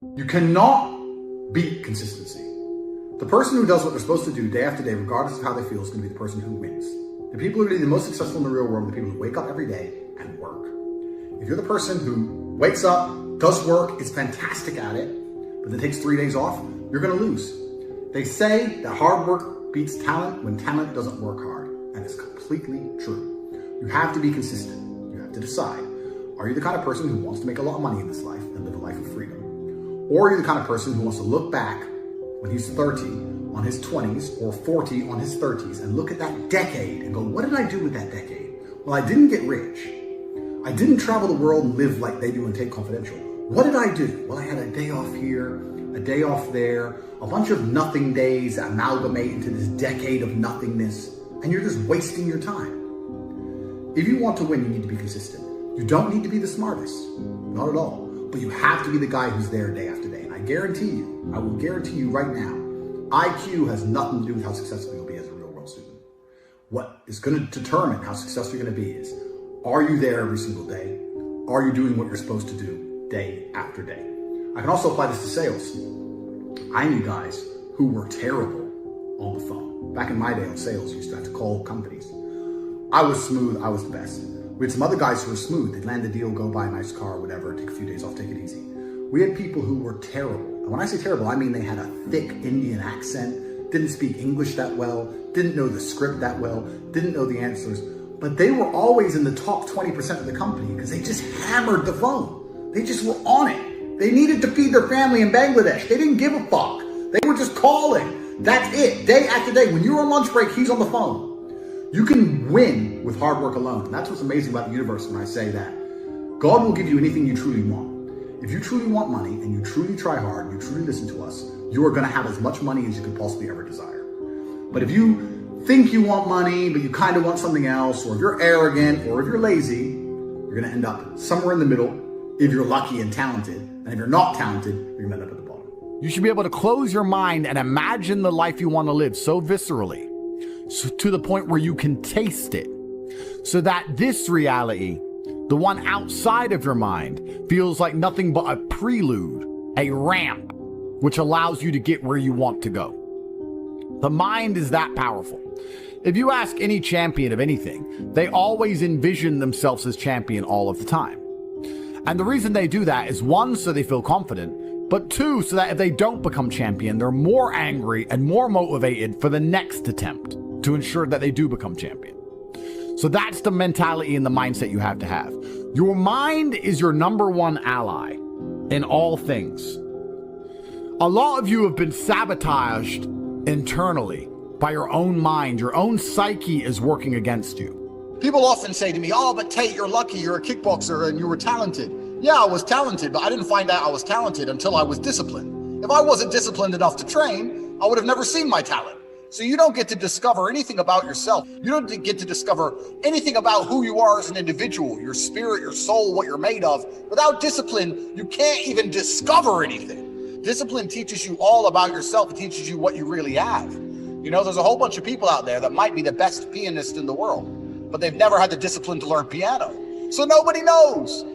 You cannot beat consistency. The person who does what they're supposed to do day after day, regardless of how they feel, is going to be the person who wins. The people who are the most successful in the real world are the people who wake up every day and work. If you're the person who wakes up, does work, is fantastic at it, but then takes 3 days off, you're going to lose. They say that hard work beats talent when talent doesn't work hard, and it's completely true. You have to be consistent. You have to decide. Are you the kind of person who wants to make a lot of money in this life and live a life of freedom? Or are you the kind of person who wants to look back when he's 30 on his 20s or 40 on his 30s and look at that decade and go, what did I do with that decade? Well, I didn't get rich. I didn't travel the world and live like they do in Tate Confidential. What did I do? Well, I had a day off here, a day off there, a bunch of nothing days that amalgamate into this decade of nothingness, and you're just wasting your time. If you want to win, you need to be consistent. You don't need to be the smartest, not at all. But you have to be the guy who's there day after day. And I will guarantee you right now, IQ has nothing to do with how successful you'll be as a real world student. What is going to determine how successful you're going to be is, are you there every single day? Are you doing what you're supposed to do day after day? I can also apply this to sales. I knew guys who were terrible on the phone. Back in my day on sales, you used to have to call companies. I was smooth, I was the best. We had some other guys who were smooth. They'd land a deal, go buy a nice car, whatever, take a few days off, take it easy. We had people who were terrible. And when I say terrible, I mean they had a thick Indian accent, didn't speak English that well, didn't know the script that well, didn't know the answers, but they were always in the top 20% of the company because they just hammered the phone. They just were on it. They needed to feed their family in Bangladesh. They didn't give a fuck. They were just calling. That's it. Day after day. When you're on lunch break, he's on the phone. You can win with hard work alone. And that's what's amazing about the universe when I say that. God will give you anything you truly want. If you truly want money and you truly try hard, and you truly listen to us, you are going to have as much money as you could possibly ever desire. But if you think you want money, but you kind of want something else, or if you're arrogant, or if you're lazy, you're going to end up somewhere in the middle if you're lucky and talented. And if you're not talented, you're going to end up at the bottom. You should be able to close your mind and imagine the life you want to live so viscerally, so to the point where you can taste it, so that this reality, the one outside of your mind, feels like nothing but a prelude, a ramp, which allows you to get where you want to go. The mind is that powerful. If you ask any champion of anything, they always envision themselves as champion all of the time. And the reason they do that is, one, so they feel confident, but two, so that if they don't become champion, they're more angry and more motivated for the next attempt to ensure that they do become champion. So that's the mentality and the mindset you have to have. Your mind is your number one ally in all things. A lot of you have been sabotaged internally by your own mind. Your own psyche is working against you. People often say to me, oh, but Tate, you're lucky, you're a kickboxer and you were talented. Yeah, I was talented, but I didn't find out I was talented until I was disciplined. If I wasn't disciplined enough to train, I would have never seen my talent. So you don't get to discover anything about yourself. You don't get to discover anything about who you are as an individual, your spirit, your soul, what you're made of. Without discipline, you can't even discover anything. Discipline teaches you all about yourself. It teaches you what you really have. You know, there's a whole bunch of people out there that might be the best pianist in the world, but they've never had the discipline to learn piano. So nobody knows.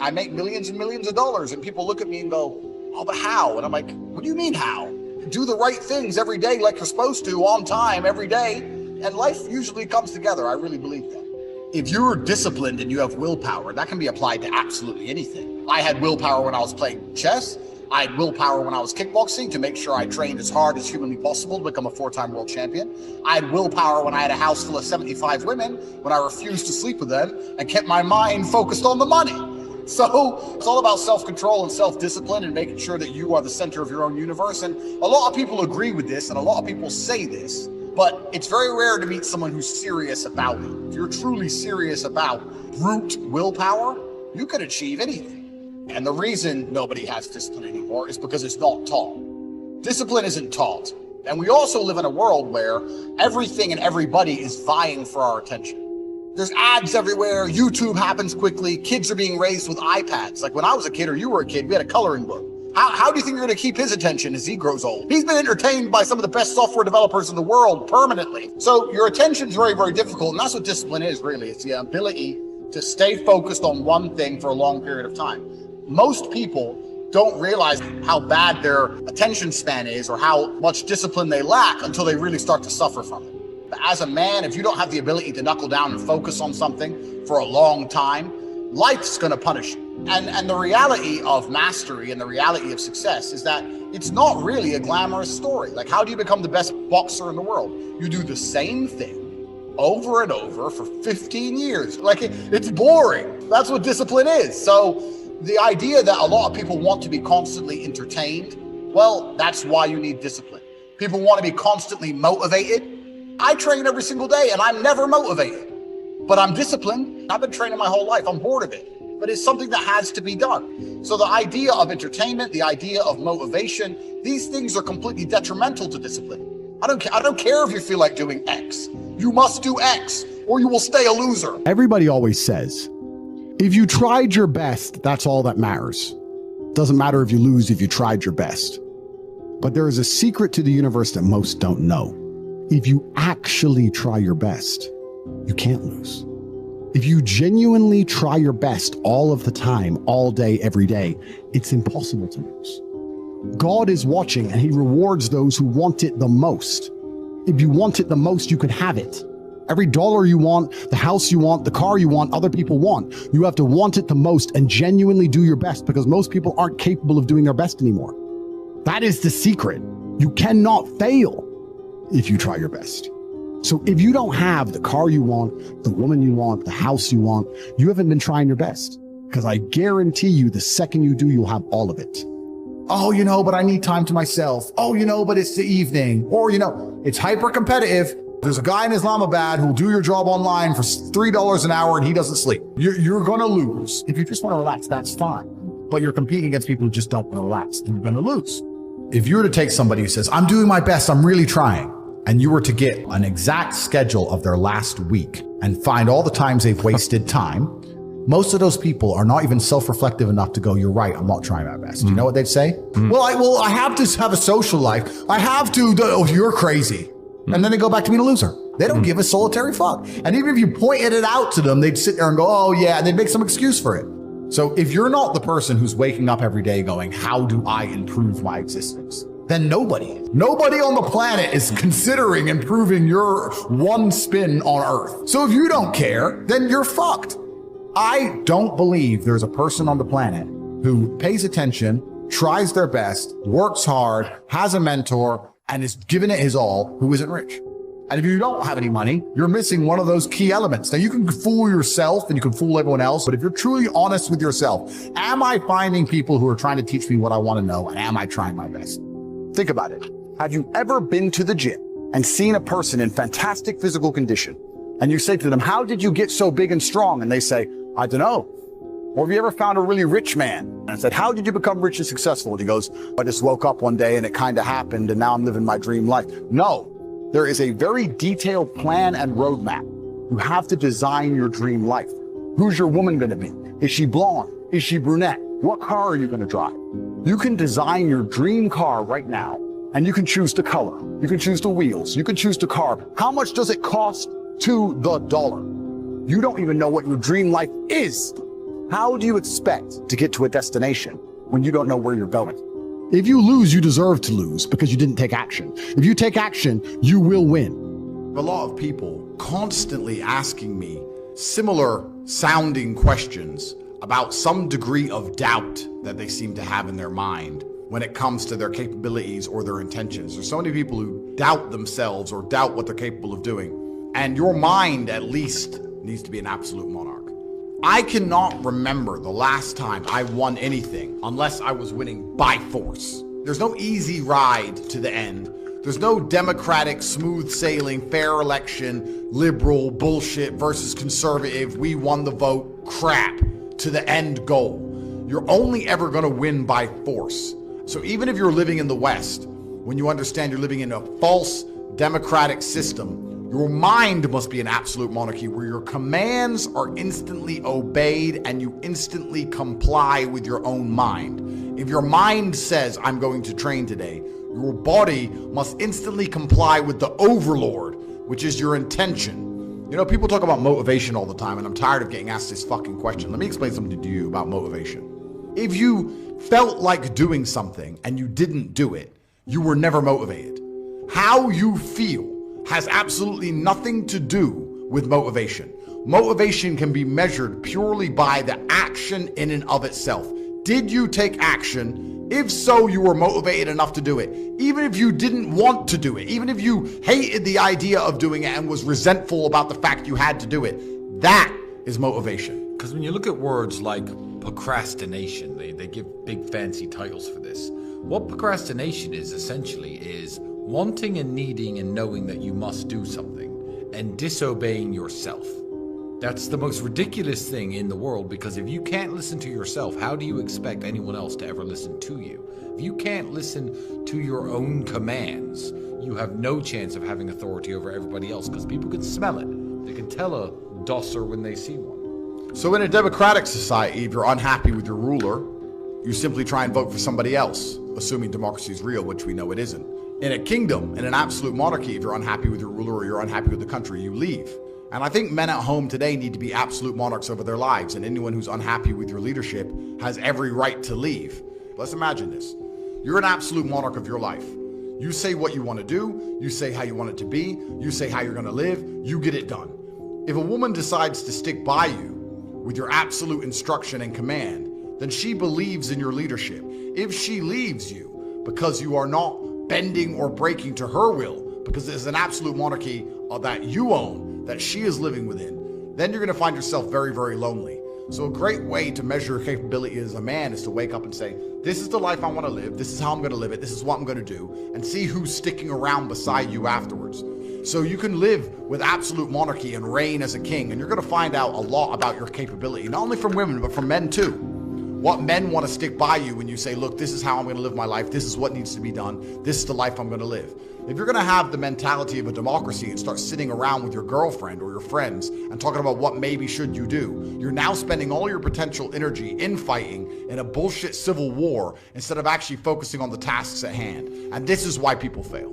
I make millions and millions of dollars and people look at me and go, oh, but how? And I'm like, what do you mean how? Do the right things every day like you're supposed to, on time, every day, and life usually comes together. I really believe that. If you're disciplined and you have willpower, that can be applied to absolutely anything. I had willpower when I was playing chess. I had willpower when I was kickboxing to make sure I trained as hard as humanly possible to become a 4-time world champion. I had willpower when I had a house full of 75 women, when I refused to sleep with them and kept my mind focused on the money. So it's all about self-control and self-discipline and making sure that you are the center of your own universe. And a lot of people agree with this and a lot of people say this, but it's very rare to meet someone who's serious about it. If you're truly serious about brute willpower, you can achieve anything. And the reason nobody has discipline anymore is because it's not taught. Discipline isn't taught. And we also live in a world where everything and everybody is vying for our attention. There's ads everywhere. YouTube happens quickly. Kids are being raised with iPads. Like when I was a kid or you were a kid, we had a coloring book. How do you think you're going to keep his attention as he grows old? He's been entertained by some of the best software developers in the world permanently. So your attention's very, very difficult. And that's what discipline is, really. It's the ability to stay focused on one thing for a long period of time. Most people don't realize how bad their attention span is or how much discipline they lack until they really start to suffer from it. But as a man, if you don't have the ability to knuckle down and focus on something for a long time, life's going to punish you. And the reality of mastery and the reality of success is that it's not really a glamorous story. Like, how do you become the best boxer in the world? You do the same thing over and over for 15 years. Like, it's boring. That's what discipline is. So the idea that a lot of people want to be constantly entertained, well, that's why you need discipline. People want to be constantly motivated. I train every single day and I'm never motivated, but I'm disciplined. I've been training my whole life. I'm bored of it, but it's something that has to be done. So the idea of entertainment, the idea of motivation, these things are completely detrimental to discipline. I don't care if you feel like doing X. You must do X or you will stay a loser. Everybody always says, if you tried your best, that's all that matters. Doesn't matter if you lose if you tried your best. But there is a secret to the universe that most don't know. If you actually try your best, you can't lose. If you genuinely try your best all of the time, all day, every day, it's impossible to lose. God is watching and he rewards those who want it the most. If you want it the most, you can have it. Every dollar you want, the house you want, the car you want, other people want. You have to want it the most and genuinely do your best because most people aren't capable of doing their best anymore. That is the secret. You cannot fail if you try your best. So if you don't have the car you want, the woman you want, the house you want, you haven't been trying your best. Because I guarantee you the second you do, you'll have all of it. Oh, but I need time to myself. Oh, but it's the evening. Or, it's hyper competitive. There's a guy in Islamabad who'll do your job online for $3 an hour and he doesn't sleep. You're going to lose. If you just want to relax, that's fine. But you're competing against people who just don't want to relax and you're going to lose. If you were to take somebody who says, I'm doing my best, I'm really trying, and you were to get an exact schedule of their last week and find all the times they've wasted time, most of those people are not even self-reflective enough to go, you're right, I'm not trying my best. You know what they'd say? Well, I have to have a social life. I have to, you're crazy. And then they go back to being a loser. They don't give a solitary fuck. And even if you pointed it out to them, they'd sit there and go, oh yeah, and they'd make some excuse for it. So if you're not the person who's waking up every day going, how do I improve my existence? Then nobody on the planet is considering improving your one spin on Earth. So if you don't care, then you're fucked. I don't believe there's a person on the planet who pays attention, tries their best, works hard, has a mentor, and is giving it his all, who isn't rich. And if you don't have any money, you're missing one of those key elements. Now you can fool yourself and you can fool everyone else, but if you're truly honest with yourself, am I finding people who are trying to teach me what I want to know, and am I trying my best? Think about it. Have you ever been to the gym and seen a person in fantastic physical condition, and you say to them, how did you get so big and strong? And they say, I don't know. Or have you ever found a really rich man and said, how did you become rich and successful? And he goes, I just woke up one day and it kind of happened and now I'm living my dream life. No, there is a very detailed plan and roadmap. You have to design your dream life. Who's your woman going to be? Is she blonde? Is she brunette? What car are you going to drive? You can design your dream car right now, and you can choose the color. You can choose the wheels. You can choose the carb. How much does it cost to the dollar? You don't even know what your dream life is. How do you expect to get to a destination when you don't know where you're going? If you lose, you deserve to lose because you didn't take action. If you take action, you will win. A lot of people constantly asking me similar sounding questions about some degree of doubt that they seem to have in their mind when it comes to their capabilities or their intentions. There's so many people who doubt themselves or doubt what they're capable of doing. And your mind, at least, needs to be an absolute monarch. I cannot remember the last time I won anything unless I was winning by force. There's no easy ride to the end. There's no democratic, smooth sailing, fair election, liberal bullshit versus conservative, we won the vote crap to the end goal. You're only ever going to win by force. So even if you're living in the West, when you understand you're living in a false democratic system, your mind must be an absolute monarchy where your commands are instantly obeyed and you instantly comply with your own mind. If your mind says, I'm going to train today, your body must instantly comply with the overlord, which is your intention. People talk about motivation all the time, and I'm tired of getting asked this fucking question. Let me explain something to you about motivation. If you felt like doing something and you didn't do it, you were never motivated. How you feel has absolutely nothing to do with motivation. Motivation can be measured purely by the action in and of itself. Did you take action? If so, you were motivated enough to do it. Even if you didn't want to do it, even if you hated the idea of doing it and was resentful about the fact you had to do it, that is motivation. Because when you look at words like procrastination, they give big fancy titles for this. What procrastination is essentially is wanting and needing and knowing that you must do something and disobeying yourself. That's the most ridiculous thing in the world, because if you can't listen to yourself, how do you expect anyone else to ever listen to you? If you can't listen to your own commands, you have no chance of having authority over everybody else, because people can smell it. They can tell a dosser when they see one. So in a democratic society, if you're unhappy with your ruler, you simply try and vote for somebody else, assuming democracy is real, which we know it isn't. In a kingdom, in an absolute monarchy, if you're unhappy with your ruler or you're unhappy with the country, you leave. And I think men at home today need to be absolute monarchs over their lives, and anyone who's unhappy with your leadership has every right to leave. Let's imagine this. You're an absolute monarch of your life. You say what you want to do, you say how you want it to be, you say how you're going to live, you get it done. If a woman decides to stick by you with your absolute instruction and command, then she believes in your leadership. If she leaves you because you are not bending or breaking to her will, because it is an absolute monarchy that you own, that she is living within, then you're going to find yourself very, very lonely. So a great way to measure your capability as a man is to wake up and say, this is the life I want to live, this is how I'm going to live it, this is what I'm going to do, and see who's sticking around beside you afterwards. So you can live with absolute monarchy and reign as a king, and you're going to find out a lot about your capability, not only from women, but from men too. What men want to stick by you when you say, look, this is how I'm going to live my life, this is what needs to be done, this is the life I'm going to live. If you're going to have the mentality of a democracy and start sitting around with your girlfriend or your friends and talking about what maybe should you do, you're now spending all your potential energy infighting in a bullshit civil war instead of actually focusing on the tasks at hand. And this is why people fail.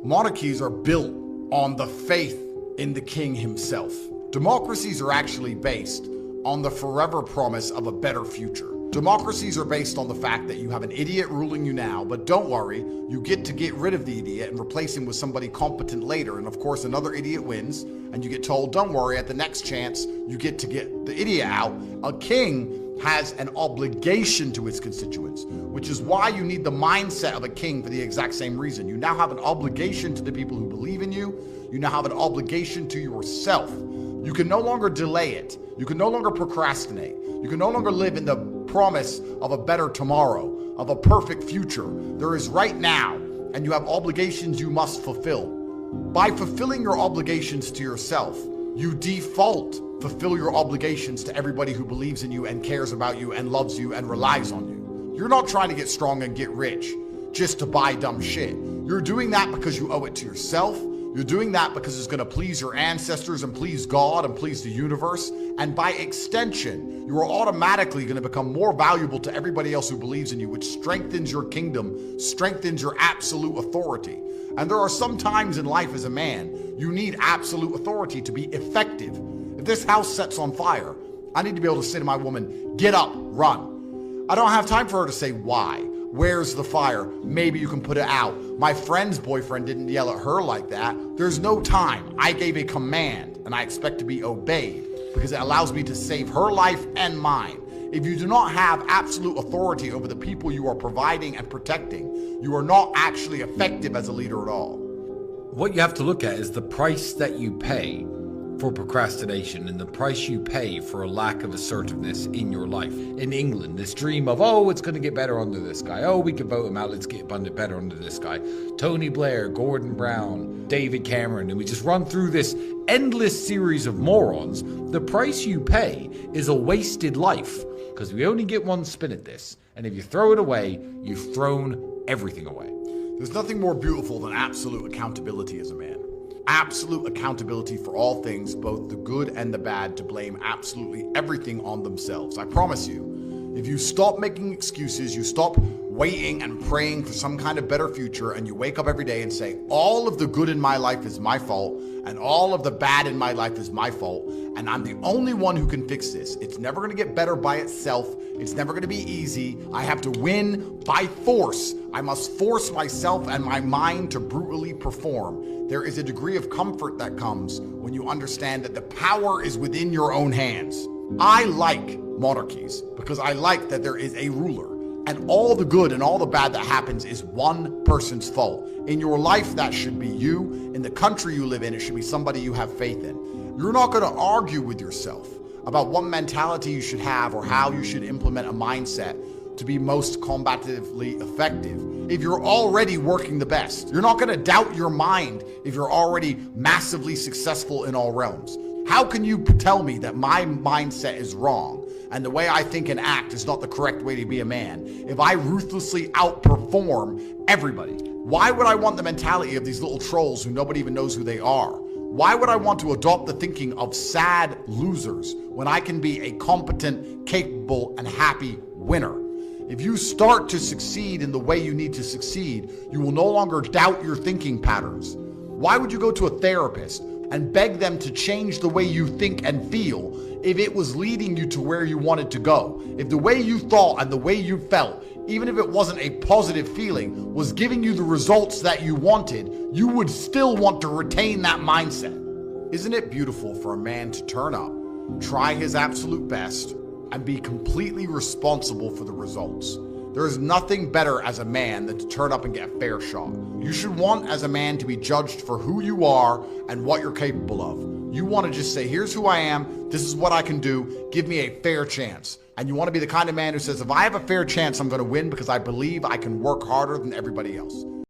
Monarchies are built on the faith in the king himself. Democracies are actually based on the forever promise of a better future. Democracies are based on the fact that you have an idiot ruling you now, but don't worry, you get rid of the idiot and replace him with somebody competent later. And of course, another idiot wins, and you get told, don't worry, at the next chance, you get to get the idiot out. A king has an obligation to his constituents, which is why you need the mindset of a king for the exact same reason. You now have an obligation to the people who believe in you. You now have an obligation to yourself. You can no longer delay it. You can no longer procrastinate. You can no longer live in the promise of a better tomorrow, of a perfect future. There is right now, and you have obligations you must fulfill. By fulfilling your obligations to yourself, you default fulfill your obligations to everybody who believes in you and cares about you and loves you and relies on you. You're not trying to get strong and get rich just to buy dumb shit. You're doing that because you owe it to yourself. You're doing that because it's going to please your ancestors and please God and please the universe. And by extension, you are automatically going to become more valuable to everybody else who believes in you, which strengthens your kingdom, strengthens your absolute authority. And there are some times in life as a man, you need absolute authority to be effective. If this house sets on fire, I need to be able to say to my woman, get up, run. I don't have time for her to say why. Where's the fire? Maybe you can put it out. My friend's boyfriend didn't yell at her like that. There's no time. I gave a command and I expect to be obeyed because it allows me to save her life and mine. If you do not have absolute authority over the people you are providing and protecting, you are not actually effective as a leader at all. What you have to look at is the price that you pay for procrastination and the price you pay for a lack of assertiveness in your life. In England, this dream of, oh, it's going to get better under this guy. Oh, we can vote him out. Let's get better under this guy. Tony Blair, Gordon Brown, David Cameron, and we just run through this endless series of morons. The price you pay is a wasted life because we only get one spin at this. And if you throw it away, you've thrown everything away. There's nothing more beautiful than absolute accountability as a man. Absolute accountability for all things, both the good and the bad, to blame absolutely everything on themselves. I promise you, if you stop making excuses, you stop waiting and praying for some kind of better future, and you wake up every day and say, all of the good in my life is my fault, and all of the bad in my life is my fault, and I'm the only one who can fix this. It's never going to get better by itself. It's never going to be easy. I have to win by force. I must force myself and my mind to brutally perform. There is a degree of comfort that comes when you understand that the power is within your own hands. I like monarchies because I like that there is a ruler. And all the good and all the bad that happens is one person's fault. In your life, that should be you. In the country you live in, it should be somebody you have faith in. You're not going to argue with yourself about what mentality you should have or how you should implement a mindset to be most combatively effective if you're already working the best. You're not going to doubt your mind if you're already massively successful in all realms. How can you tell me that my mindset is wrong and the way I think and act is not the correct way to be a man if I ruthlessly outperform everybody? Why would I want the mentality of these little trolls who nobody even knows who they are? Why would I want to adopt the thinking of sad losers when I can be a competent, capable, and happy winner? If you start to succeed in the way you need to succeed, you will no longer doubt your thinking patterns. Why would you go to a therapist and beg them to change the way you think and feel if it was leading you to where you wanted to go? If the way you thought and the way you felt, even if it wasn't a positive feeling, was giving you the results that you wanted, you would still want to retain that mindset. Isn't it beautiful for a man to turn up, try his absolute best, and be completely responsible for the results? There is nothing better as a man than to turn up and get a fair shot. You should want as a man to be judged for who you are and what you're capable of. You want to just say, here's who I am, this is what I can do, give me a fair chance. And you want to be the kind of man who says, if I have a fair chance, I'm going to win because I believe I can work harder than everybody else.